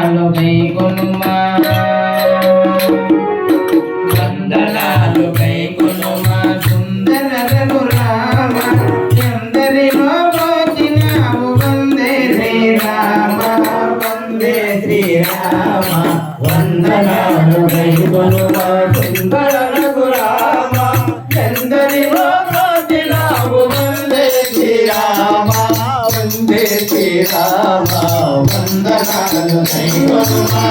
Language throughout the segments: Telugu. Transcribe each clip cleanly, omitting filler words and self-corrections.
వందనాలు కైకొనుమా వందనాలు కైకొనుమా సుందర రఘురామ ఎందరిలో బ్రోచినావు వందే శ్రీరామ వందే శ్రీరామ వందనాలు కైకొనుమా సుందర రఘురామ ఎందరిలో బ్రోచినావు వందే శ్రీరామ వందే శ్రీరామ వందనాలు కైకొనుమా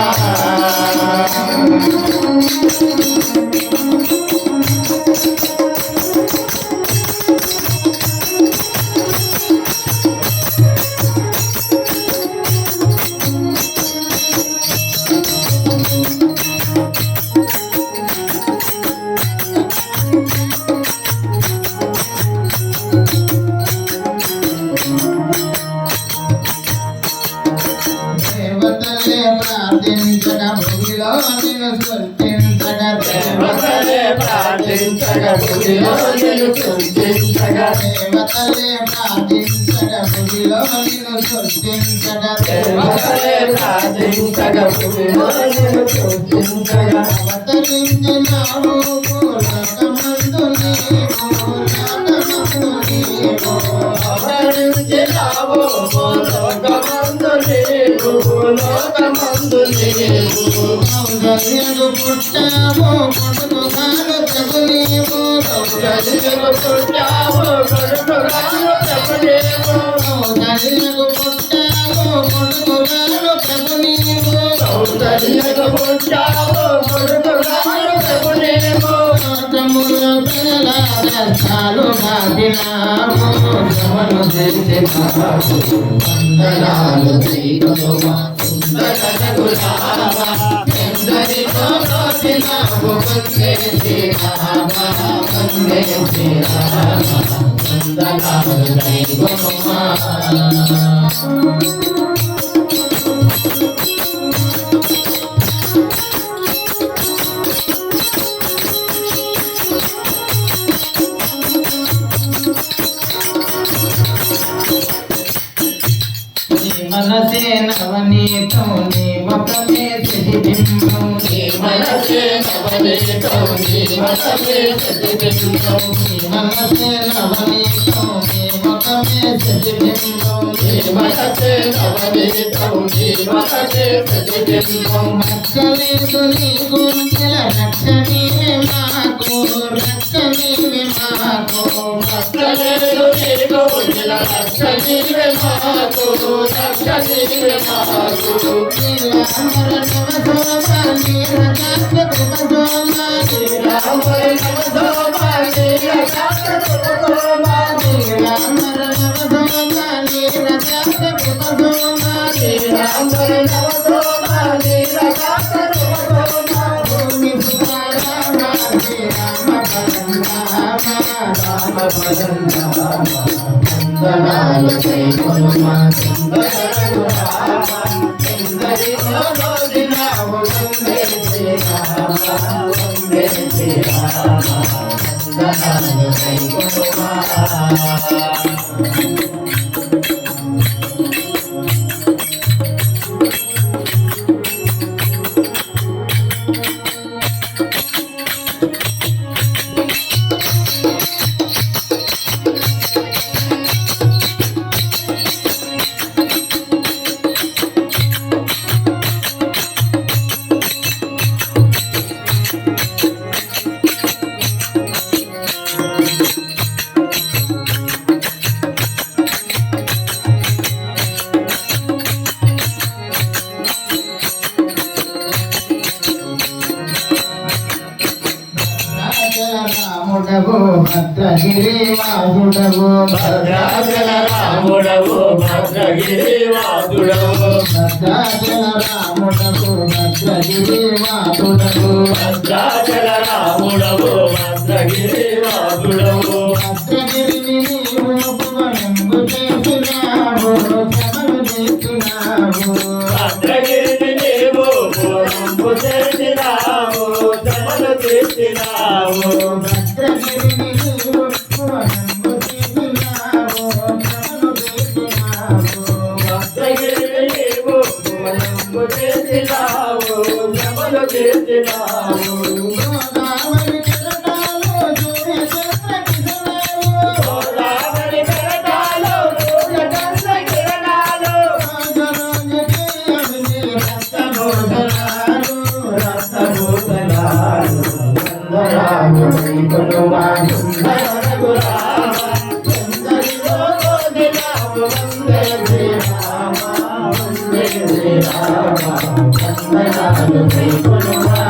ప్రార్థించగా భూమిలో నిన్ను సృష్టించగా దేవతలే ప్రార్థించగా భూమిలో నిన్ను సృష్టించగా దేవతలే ప్రార్థించగా భూమిలో నిన్ను సృష్టించగా దేవతలే ప్రార్థించగా భూమిలో నిన్ను సృష్టించగా అవతరించినావు లోకమందు నీవు లోకమందు నీవు అవతరించినావు లోకమందు నీవు లోకమందు నీవు సౌందర్యకు పుట్టావు కొడుకుగాను ప్రభు నీవు సౌందర్యకు పుట్టావు కొడుకుగాను ప్రభు నీవు సౌందర్యకు పుట్టావు కొడుకుగాను ప్రభు నీవు సౌందర్యకు పుట్టావు కొడుకుగాను ప్రభు నీవు లోకములో ప్రజల కష్టాలు బాధినావు శ్రమను తెలిసినావు వందనాలు కైకొనుమా సుందర రఘురామ ఎందరిలో బ్రోచినావు వందే శ్రీరామ వందే శ్రీరామ వందనాలు కైకొనుమా మనసే నవనీతం నీ ముఖమే ప్రతిబింబం నీ మనసే నవనీతం నీ ముఖమే ప్రతిబింబం నీ మనసే నవనీతం నీ ముఖమే ప్రతిబింబం నీ మనసే నవనీతం నీ ముఖమే ప్రతిబింబం రక్షణీసు నీ గుండెల రక్షణీవే మాకు రక్షణీవే మాకు రక్షణీసు నీ గుండెల రక్షణీవే మాకు రక్షణీవే మాకు శ్రీరామ నమసోమా నీరజాత కృపసోమా శ్రీరామ నమసోమా నీరజాత కృపసోమా శ్రీరామ నమసోమా నీరజాత కృపసోమా శ్రీరామ నమసోమా నీరజాత కృపసోమా భూమి సురామ శ్రీరామ పరంధామ రామ పరంధామ వందనాలు కైకొనుమా సుందర రఘురామ ఎందరిలో బ్రోచినావు వందే శ్రీరామ వందే శ్రీరామ వందనాలు కైకొనుమా రాముడవు భద్రగిరి వాసుడవు భద్రాచల రాముడవు భద్రగిరి వాసుడవు భద్రాచల రాముడవు భద్రగిరి వాసుడవు భద్రాచల రాముడవు భద్రగిరి వాసుడవు భద్రగిరిని నీవు పువనంబు చేసినావు శ్రమను చేసినావు భద్రగిరిని నీవు పువనంబు చేసినావు శ్రమను చేసినావు భద్రగిరిని నీవు పువనంబు చేసినావు శ్రమను చేసినావు భద్రగిరిని నీవు పువనంబు చేసినావు చేసినావు గోదావరి కెరటాలు సూర్యచంద్ర కిరణాలు గోదావరి కెరటాలు సూర్యచంద్ర కిరణాలు రాజరాజకీయుని రక్తబోధనాలు రక్తబోధనాలు సుందరాము కొనుమా సుందర రఘురామ సుందరిలో గోదిలాము వందే శ్రీరామ వందే శ్రీరామ వందనాలు కొనుమా